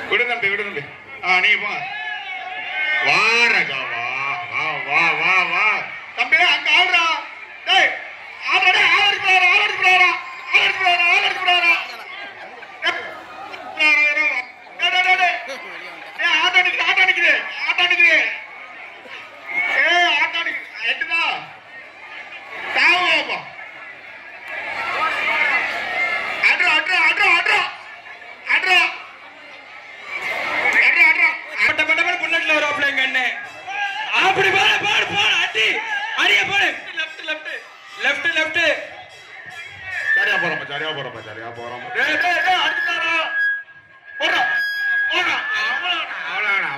விடு தம்பி விடு தம்பி. நீங்க போங்க. வா ராஜா வா வா வா வா தம்பி அங்க ஆடுறா. டேய் ஆடுறா ஆடுறா ஆடுறா ஆடுறா ஆடுறா ஆடுறா. ஆட்டோ நிக்குது ஆட்டோ நிக்குது ஆட்டோ நிக்குது. ஆட்டோ நிக்குது எட்டுதா தாவா. ஆடுறா ஆடுறா ஆடுறா ஆடுறா ஆடுறா புல்லட்ல வராப்ல எங்க அண்ணே. அப்படி போடு போடு போடு அடி அடிய போடு. Left left left left. சரியா போறோம் சரியா போறோம் சரியா போறோம். டேய் டேய் டேய் அடிச்சாரா போடா போடா. அவ்வளவுடா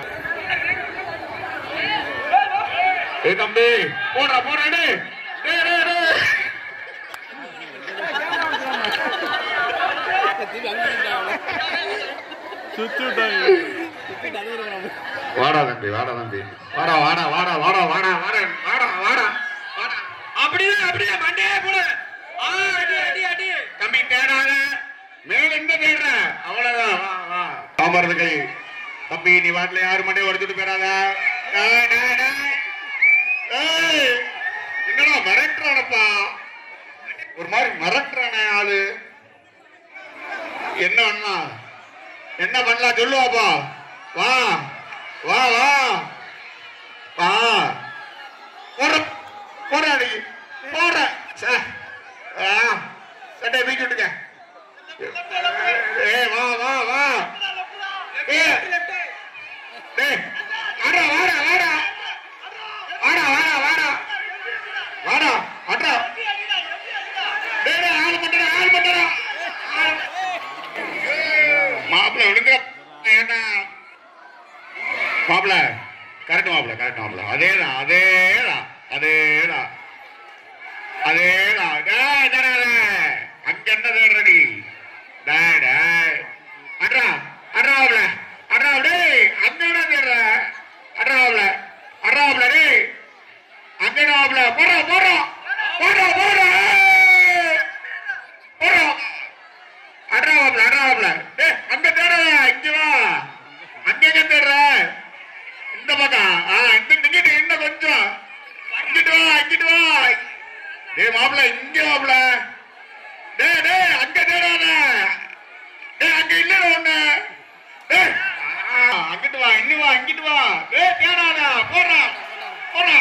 ஏய் தம்பி போடா போடா டேய் டேய் டேய் டேய். வாடா தம்பி வாடா தம்பி வாடா வாடா வாடா வாடா வாடா வாடா வாடா வாடா வாடா. அப்படியே அப்படியே மண்டே போடு. அடி அடி அடி தம்பி தேடாத மேல எங்க தேடுற அவ்வளவுதான். வா வா சாம்பார் கை தம்பி நீ வாட்டில யாரு மண்டே உடைச்சிட்டு போயிடாத. என்னடா மிரட்டுறானப்பா ஒரு மாதிரி மிரட்டுறானே ஆளு. என்ன பண்ணா என்ன பண்ணலாம் சொல்லுவாப்பா. வா வா வா வா போற போற அன்னைக்கு போற சட்டை வீட்டு விட்டுங்க. வா வா வா வாடா வாடா வாடா வாடா வாடா வாடா வாடா அட்ரா. ஆள் பண்ற ஆள் பண்ற மாப்பிள்ள விடுங்க. மாப்பிள்ள கரெக்ட் மாப்பிள்ள கரெக்ட் மாப்பிள்ள. அதேதான் அதேதான் அதேதான் அதேதான். அங்க என்ன தேடுறடி அட்ரா அட்ராவுல அட்ராவுடே அங்க என்ன தேடுற அட்ராவுல அட்ராவுல டே அங்க நாவுல போற போற போற போற போற அட்ராவுல அட்ராவுல டே அங்க தேடுற இங்க வா. அங்க எங்க தேடுற இந்த பக்கம் இந்த நிக்கிட்டு என்ன கொஞ்சம் இங்கிட்டு வா இங்கிட்டு வா. டே மாப்பிள்ள இங்க மாப்பிள்ள டே டே அங்க தேடாத. டே அங்க இல்ல ஒண்ணு. டே அங்கிட்டு வா இன்னும் வா இங்கிட்டு வா. டே தேடாத போடுறா போடுறா.